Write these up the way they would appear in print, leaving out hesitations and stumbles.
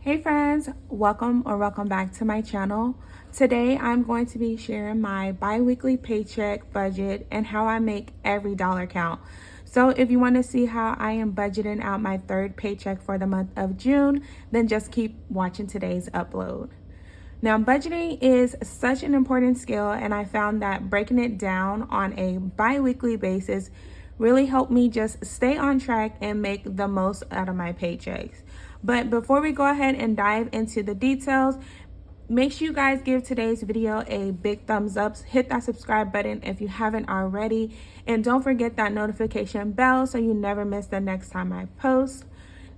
Hey friends, welcome back to my channel. Today I'm going to be sharing my bi-weekly paycheck budget and how I make every dollar count. So if you want to see how I am budgeting out my third paycheck for the month of June, then just keep watching today's upload. Now, budgeting is such an important skill, and I found that breaking it down on a bi-weekly basis really helped me just stay on track and make the most out of my paychecks. But before we go ahead and dive into the details, make sure you guys give today's video a big thumbs up, hit that subscribe button if you haven't already, and don't forget that notification bell so you never miss the next time I post.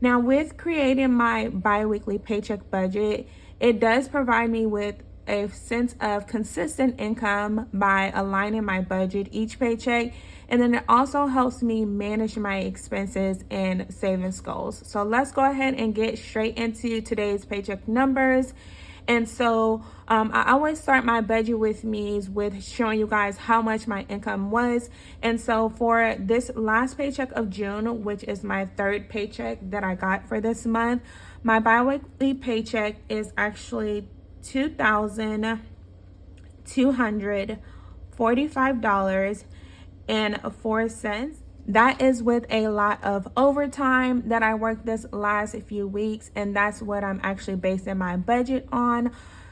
Now, with creating my bi-weekly paycheck budget, it does provide me with a sense of consistent income by aligning my budget each paycheck, and then it also helps me manage my expenses and savings goals. So let's go ahead and get straight into today's paycheck numbers. And so I always start my budget with showing you guys how much my income was. And so for this last paycheck of June, which is my third paycheck that I got for this month, my bi-weekly paycheck is actually $2,245.04. That is with a lot of overtime that I worked this last few weeks, and that's what I'm actually basing my budget on.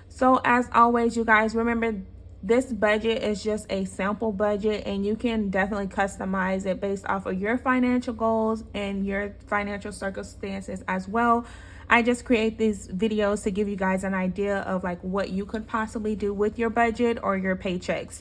So as always, you guys, remember this budget is just a sample budget, and you can definitely customize it based off of your financial goals and your financial circumstances as well. I just create these videos to give you guys an idea of like what you could possibly do with your budget or your paychecks.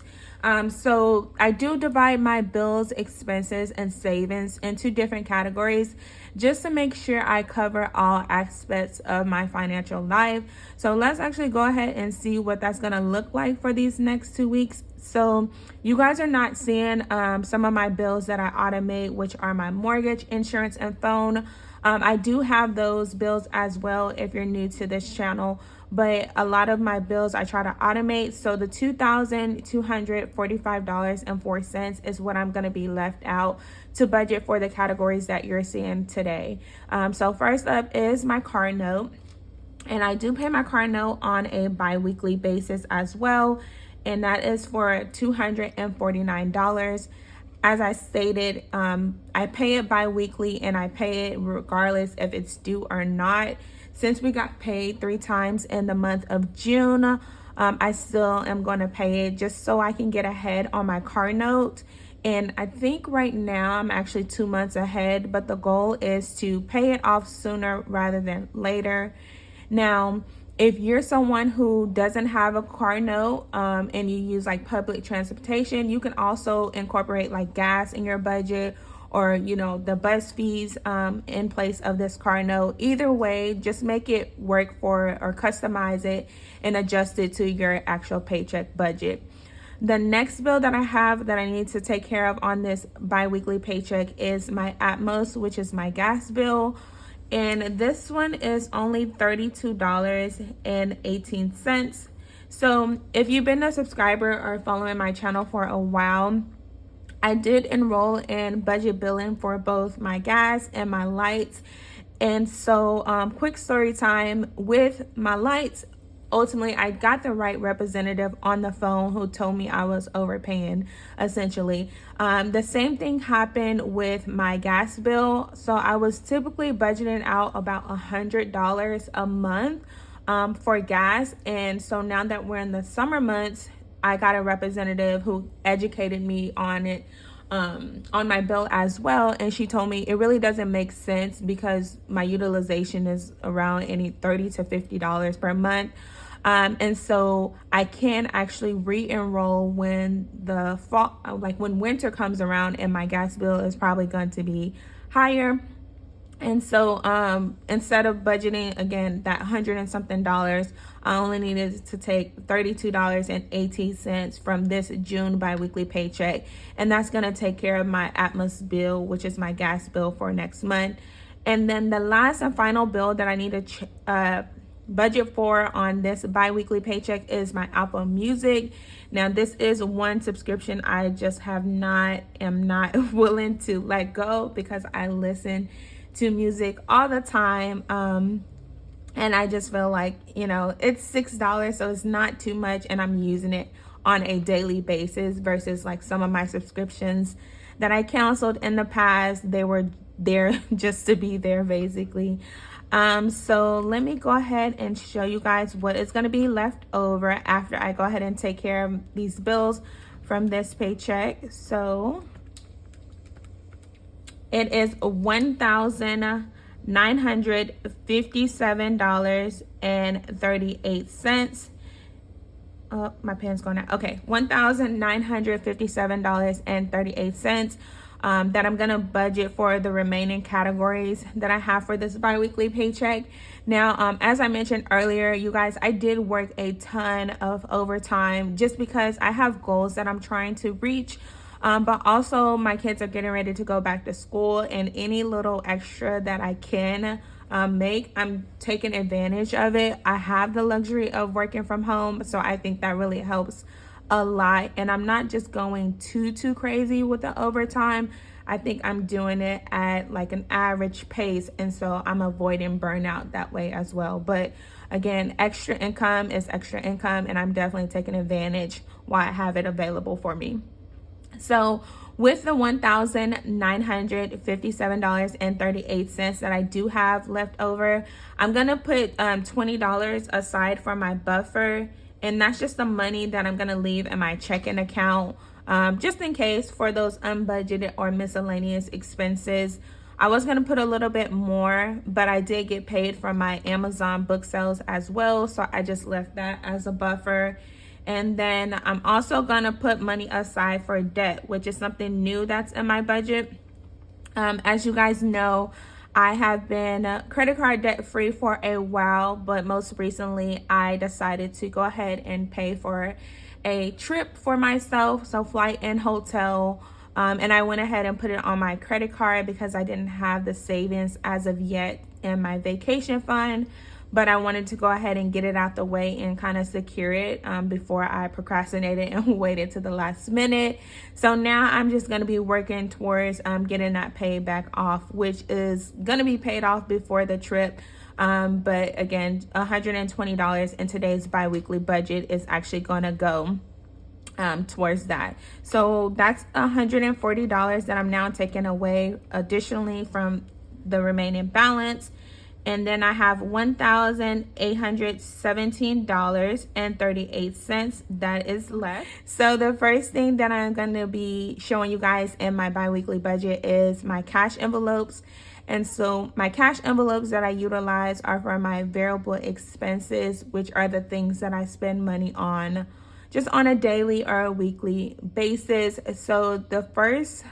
So I do divide my bills, expenses, and savings into different categories just to make sure I cover all aspects of my financial life. So let's actually go ahead and see what that's gonna look like for these next 2 weeks. So you guys are not seeing some of my bills that I automate, which are my mortgage, insurance, and phone. I do have those bills as well if you're new to this channel, but a lot of my bills I try to automate. So the $2,245.04 is what I'm going to be left out to budget for the categories that you're seeing today. So first up is my car note, and I do pay my car note on a bi-weekly basis as well, and that is for $249. As I stated, I pay it bi-weekly, and I pay it regardless if it's due or not. Since we got paid 3 times in the month of June, I still am going to pay it just so I can get ahead on my car note. And I think right now I'm actually 2 months ahead, but the goal is to pay it off sooner rather than later. Now, if you're someone who doesn't have a car note and you use like public transportation, you can also incorporate like gas in your budget, or the bus fees in place of this car note. Either way, just make it work for, or customize it and adjust it to your actual paycheck budget. The next bill that I have that I need to take care of on this bi-weekly paycheck is my Atmos, which is my gas bill. And this one is only $32.18. So if you've been a subscriber or following my channel for a while, I did enroll in budget billing for both my gas and my lights. And so quick story time with my lights. Ultimately, I got the right representative on the phone who told me I was overpaying, essentially. The same thing happened with my gas bill. So I was typically budgeting out about $100 a month for gas. And so now that we're in the summer months, I got a representative who educated me on it, on my bill as well. And she told me it really doesn't make sense because my utilization is around any $30 to $50 per month. And so I can actually re-enroll when the fall, like when winter comes around, and my gas bill is probably going to be higher. And so instead of budgeting again that $100 and something, I only needed to take $32.18 from this June bi-weekly paycheck, and that's going to take care of my Atmos bill, which is my gas bill for next month. And then the last and final bill that I need to budget for on this bi-weekly paycheck is my Apple Music. Now this is one subscription I just am not willing to let go because I listen to music all the time. And I just feel like, it's $6, so it's not too much, and I'm using it on a daily basis versus like some of my subscriptions that I canceled in the past. They were there just to be there, basically. So let me go ahead and show you guys what is going to be left over after I go ahead and take care of these bills from this paycheck. So it is $1,957.38. Oh, my pen's going out. Okay, $1,957.38 that I'm going to budget for the remaining categories that I have for this biweekly paycheck. Now, as I mentioned earlier, you guys, I did work a ton of overtime just because I have goals that I'm trying to reach. But also my kids are getting ready to go back to school, and any little extra that I can make, I'm taking advantage of it. I have the luxury of working from home, so I think that really helps a lot. And I'm not just going too crazy with the overtime. I think I'm doing it at like an average pace, and so I'm avoiding burnout that way as well. But again, extra income is extra income, and I'm definitely taking advantage while I have it available for me. So with the $1,957.38 that I do have left over, I'm going to put $20 aside for my buffer. And that's just the money that I'm going to leave in my checking account, just in case for those unbudgeted or miscellaneous expenses. I was going to put a little bit more, but I did get paid from my Amazon book sales as well. So I just left that as a buffer. And then I'm also going to put money aside for debt, which is something new that's in my budget. As you guys know, I have been credit card debt free for a while, but most recently I decided to go ahead and pay for a trip for myself, so flight and hotel. And I went ahead and put it on my credit card because I didn't have the savings as of yet in my vacation fund. But I wanted to go ahead and get it out the way and kind of secure it before I procrastinated and waited to the last minute. So now I'm just going to be working towards getting that paid back off, which is going to be paid off before the trip. But again, $120 in today's biweekly budget is actually going to go towards that. So that's $140 that I'm now taking away additionally from the remaining balance. And then I have $1,817.38 that is left. So the first thing that I'm going to be showing you guys in my biweekly budget is my cash envelopes. And so my cash envelopes that I utilize are for my variable expenses, which are the things that I spend money on just on a daily or a weekly basis. So the first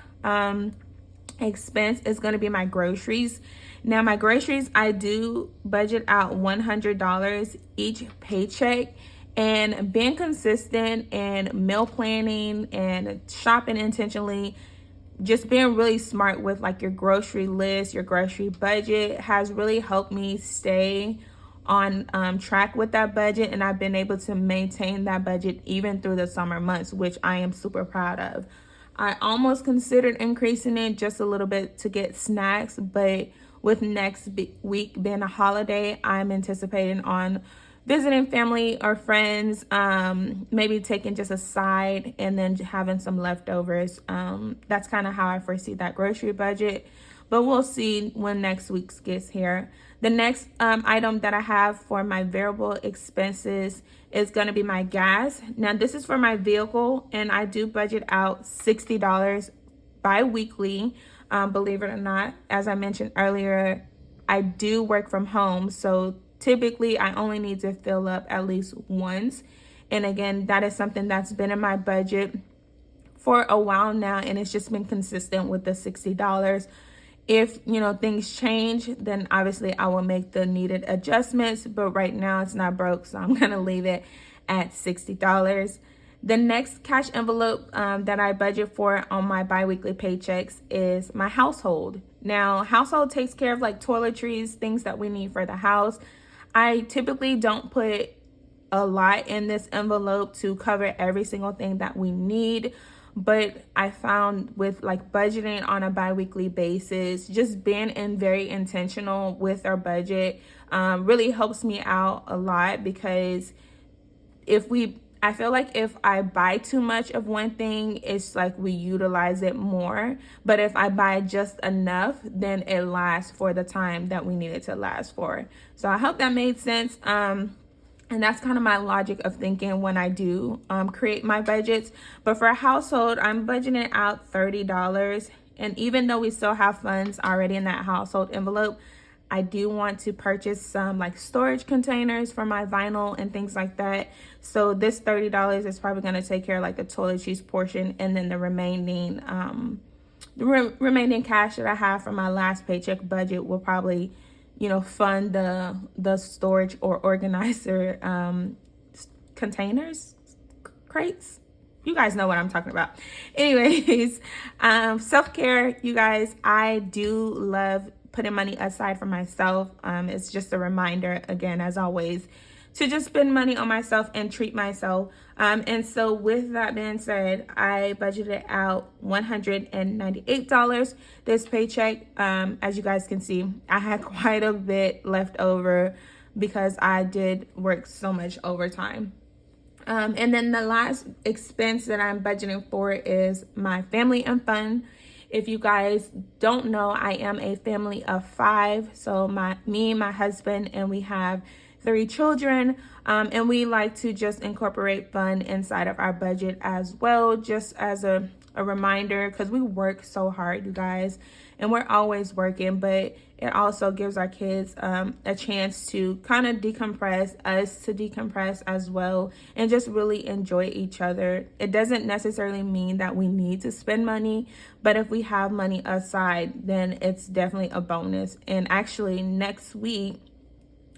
expense is going to be my groceries. Now, my groceries, I do budget out $100 each paycheck, and being consistent and meal planning and shopping intentionally, just being really smart with like your grocery list, your grocery budget has really helped me stay on track with that budget. And I've been able to maintain that budget even through the summer months, which I am super proud of. I almost considered increasing it just a little bit to get snacks, but with next week being a holiday, I'm anticipating on visiting family or friends, maybe taking just a side and then having some leftovers. That's kind of how I foresee that grocery budget, but we'll see when next week's gets here. The next item that I have for my variable expenses is going to be my gas. Now, this is for my vehicle, and I do budget out $60 bi-weekly. Believe it or not, as I mentioned earlier, I do work from home, so typically I only need to fill up at least once. And again, that is something that's been in my budget for a while now, and it's just been consistent with the $60. If things change, then obviously I will make the needed adjustments, but right now it's not broke, so I'm gonna leave it at $60. The next cash envelope that I budget for on my biweekly paychecks is my household. Now, household takes care of like toiletries, things that we need for the house. I typically don't put a lot in this envelope to cover every single thing that we need, but I found with like budgeting on a biweekly basis, just being very intentional with our budget, really helps me out a lot, because I feel like if I buy too much of one thing, it's like we utilize it more. But if I buy just enough, then it lasts for the time that we need it to last for. So I hope that made sense. And that's kind of my logic of thinking when I do create my budgets. But for a household, I'm budgeting out $30. And even though we still have funds already in that household envelope, I do want to purchase some like storage containers for my vinyl and things like that. So this $30 is probably going to take care of like the toiletries portion, and then the remaining remaining cash that I have from my last paycheck budget will probably, fund the storage or organizer containers, crates. You guys know what I'm talking about. Anyways, self-care, you guys, I do love putting money aside for myself. It's just a reminder, again, as always, to just spend money on myself and treat myself. And so with that being said, I budgeted out $198 this paycheck. As you guys can see, I had quite a bit left over because I did work so much overtime. And then the last expense that I'm budgeting for is my family and fun. If you guys don't know, I am a family of 5. So me, my husband, and we have 3 children. And we like to just incorporate fun inside of our budget as well, just as a reminder, because we work so hard, you guys, and we're always working, but it also gives our kids a chance to kind of decompress, us to decompress as well, and just really enjoy each other. It doesn't necessarily mean that we need to spend money, but if we have money aside, then it's definitely a bonus. And actually next week,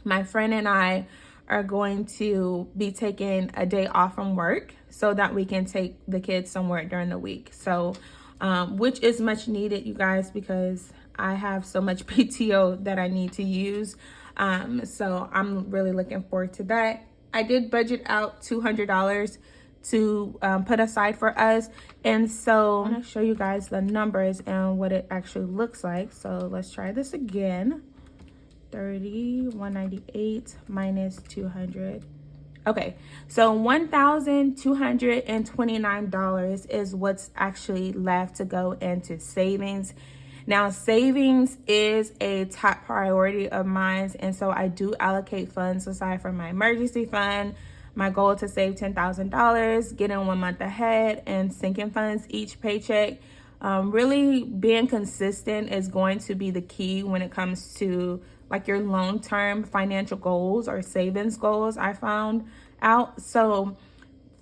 my friend and I are going to be taking a day off from work so that we can take the kids somewhere during the week. So, which is much needed, you guys, because I have so much PTO that I need to use. So I'm really looking forward to that. I did budget out $200 to put aside for us. And so I'm gonna show you guys the numbers and what it actually looks like. So let's try this again. 198 minus 200. Okay, so $1,229 is what's actually left to go into savings. Now, savings is a top priority of mine, and so I do allocate funds aside from my emergency fund, my goal to save $10,000, getting 1 month ahead, and sinking funds each paycheck. Really being consistent is going to be the key when it comes to like your long-term financial goals or savings goals, I found out. So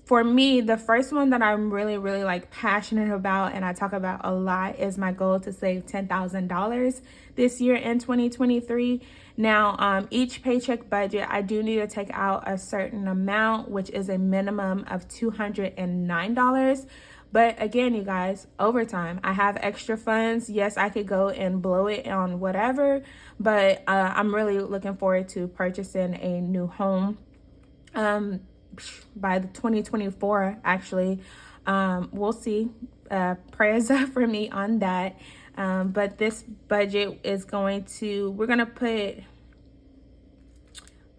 for me, the first one that I'm really like passionate about and I talk about a lot is my goal to save $10,000 this year in 2023. Now, each paycheck budget, I do need to take out a certain amount, which is a minimum of $209. But again, you guys, overtime, I have extra funds. Yes, I could go and blow it on whatever, but I'm really looking forward to purchasing a new home by the 2024, actually. We'll see. Prayers up for me on that. But this budget is we're going to put,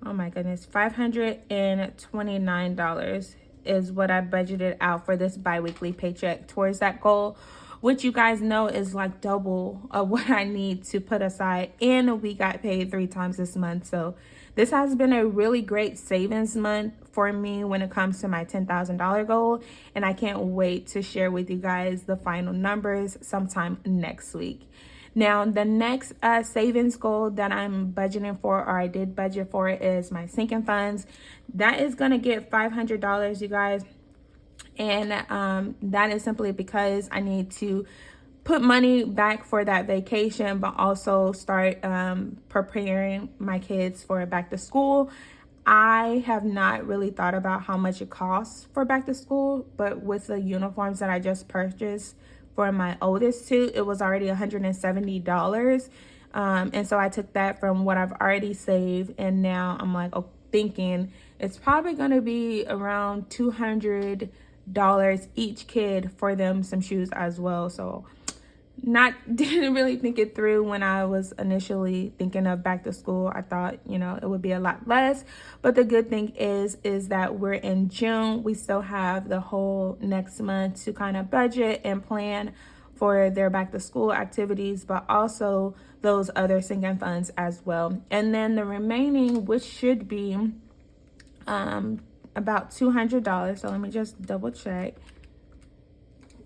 oh my goodness, $529 is what I budgeted out for this biweekly paycheck towards that goal, which you guys know is like double of what I need to put aside. And we got paid 3 times this month. So this has been a really great savings month for me when it comes to my $10,000 goal. And I can't wait to share with you guys the final numbers sometime next week. Now, the next savings goal that I'm budgeting for, or I did budget for, is my sinking funds. That is going to get $500, you guys. And that is simply because I need to put money back for that vacation, but also start preparing my kids for back to school. I have not really thought about how much it costs for back to school, but with the uniforms that I just purchased for my oldest 2, it was already $170. And so I took that from what I've already saved, and now I'm like thinking it's probably going to be around $200 each kid for them some shoes as well. So didn't really think it through when I was initially thinking of back to school. I thought, it would be a lot less. But the good thing is that we're in June. We still have the whole next month to kind of budget and plan for their back to school activities, but also those other sinking funds as well. And then the remaining, which should be about $200. So let me just double check.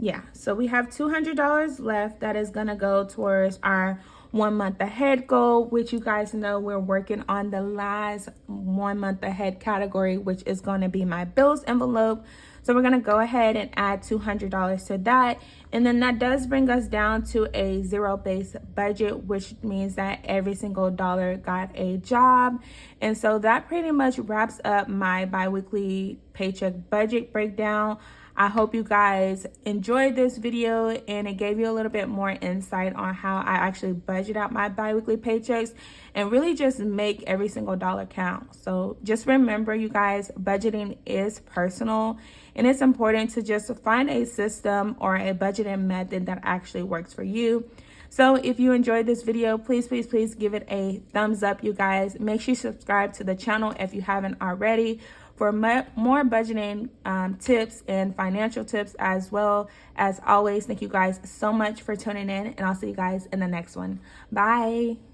Yeah, so we have $200 left that is gonna go towards our 1 month ahead goal, which you guys know we're working on the last 1 month ahead category, which is gonna be my bills envelope. So we're gonna go ahead and add $200 to that. And then that does bring us down to a zero-based budget, which means that every single dollar got a job. And so that pretty much wraps up my biweekly paycheck budget breakdown. I hope you guys enjoyed this video and it gave you a little bit more insight on how I actually budget out my biweekly paychecks and really just make every single dollar count. So just remember, you guys, budgeting is personal and it's important to just find a system or a budgeting method that actually works for you. So if you enjoyed this video, please give it a thumbs up, you guys. Make sure you subscribe to the channel if you haven't already for more budgeting tips and financial tips as well. As always, thank you guys so much for tuning in, and I'll see you guys in the next one. Bye.